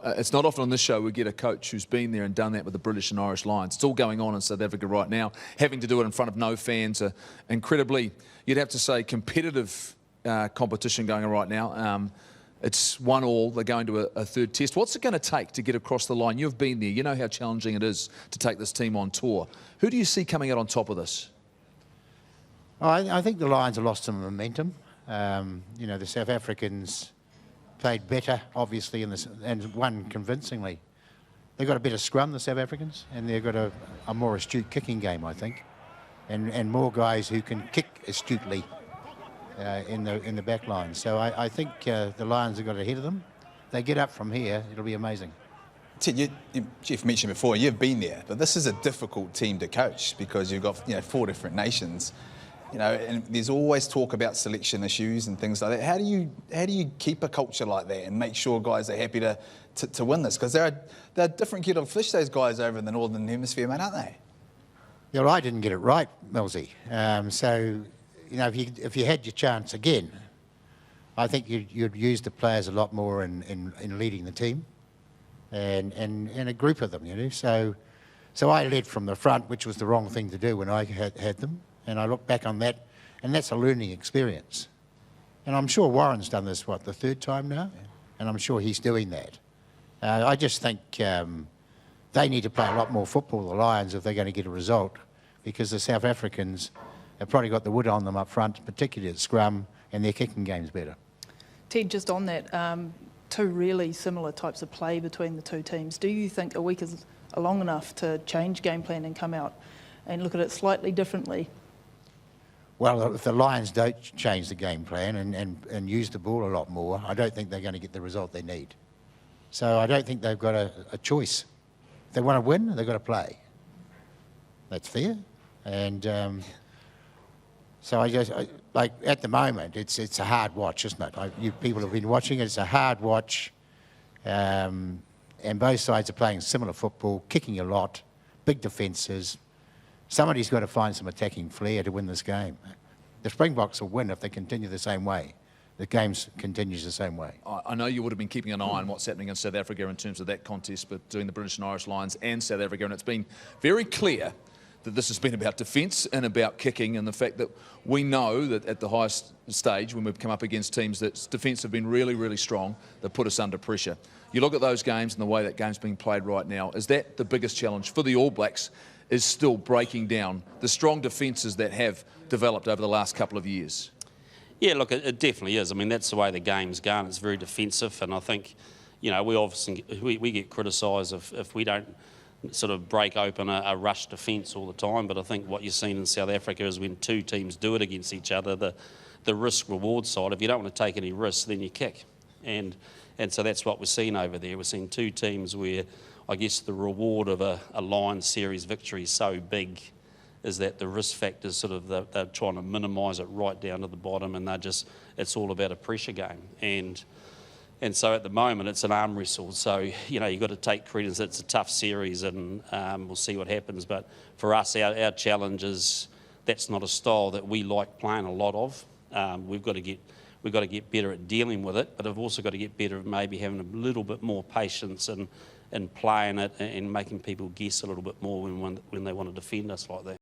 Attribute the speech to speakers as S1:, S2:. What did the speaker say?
S1: It's not often on this show we get a coach who's been there and done that with the British and Irish Lions. It's all going on in South Africa right now. Having to do it in front of no fans, incredibly, you'd have to say, competitive competition going on right now. It's 1-1. They're going to a third test. What's it going to take to get across the line? You've been there. You know how challenging it is to take this team on tour. Who do you see coming out on top of this?
S2: I think the Lions have lost some momentum. You know, the South Africans played better, obviously, and won convincingly. They've got a better scrum, the South Africans, and they've got a more astute kicking game, I think, and more guys who can kick astutely in the back line. So I think the Lions have got ahead of them. They get up from here, it'll be amazing.
S3: Ted, Jeff mentioned before, you've been there, but this is a difficult team to coach because you've got 4 different nations. And there's always talk about selection issues and things like that. How do you keep a culture like that and make sure guys are happy to win this? Because they're a different kettle of fish, those guys over in the Northern Hemisphere, mate, aren't they?
S2: Yeah, well, I didn't get it right, Millsy. So, if you had your chance again, I think you'd use the players a lot more in leading the team and a group of them, So I led from the front, which was the wrong thing to do when I had them. And I look back on that, and that's a learning experience. And I'm sure Warren's done this, the 3rd time now? Yeah. And I'm sure he's doing that. I just think they need to play a lot more football, the Lions, if they're going to get a result, because the South Africans have probably got the wood on them up front, particularly at scrum, and their kicking game's better.
S4: Ted, just on that, 2 really similar types of play between the 2 teams. Do you think a week is long enough to change game plan and come out and look at it slightly differently?
S2: Well, if the Lions don't change the game plan and use the ball a lot more, I don't think they're going to get the result they need. So I don't think they've got a choice. If they want to win, they've got to play. That's fair. And so like at the moment, it's a hard watch, isn't it? You people have been watching it. It's a hard watch. And both sides are playing similar football, kicking a lot, big defences. Somebody's got to find some attacking flair to win this game. The Springboks will win if they continue the same way. The game continues the same way.
S1: I know you would have been keeping an eye on what's happening in South Africa in terms of that contest between the British and Irish Lions and South Africa, and it's been very clear that this has been about defence and about kicking, and the fact that we know that at the highest stage, when we've come up against teams that defence have been really, really strong, that put us under pressure. You look at those games and the way that game's being played right now, is that the biggest challenge for the All Blacks, is still breaking down the strong defences that have developed over the last couple of years?
S5: Yeah, look, it definitely is. I mean, that's the way the game's going. It's very defensive, and I think, we obviously we get criticised if we don't sort of break open a rush defence all the time. But I think what you've seen in South Africa is when 2 teams do it against each other, the risk-reward side, if you don't want to take any risks, then you kick. And so that's what we're seeing over there. We're seeing 2 teams where I guess the reward of a Lions series victory is so big is that the risk factor is sort of, they're trying to minimise it right down to the bottom, and it's all about a pressure game. And so at the moment it's an arm wrestle. So, you've got to take credence. It's a tough series, and we'll see what happens. But for us, our challenge is that's not a style that we like playing a lot of. We've got to get better at dealing with it, but I've also got to get better at maybe having a little bit more patience and playing it and making people guess a little bit more when they want to defend us like that.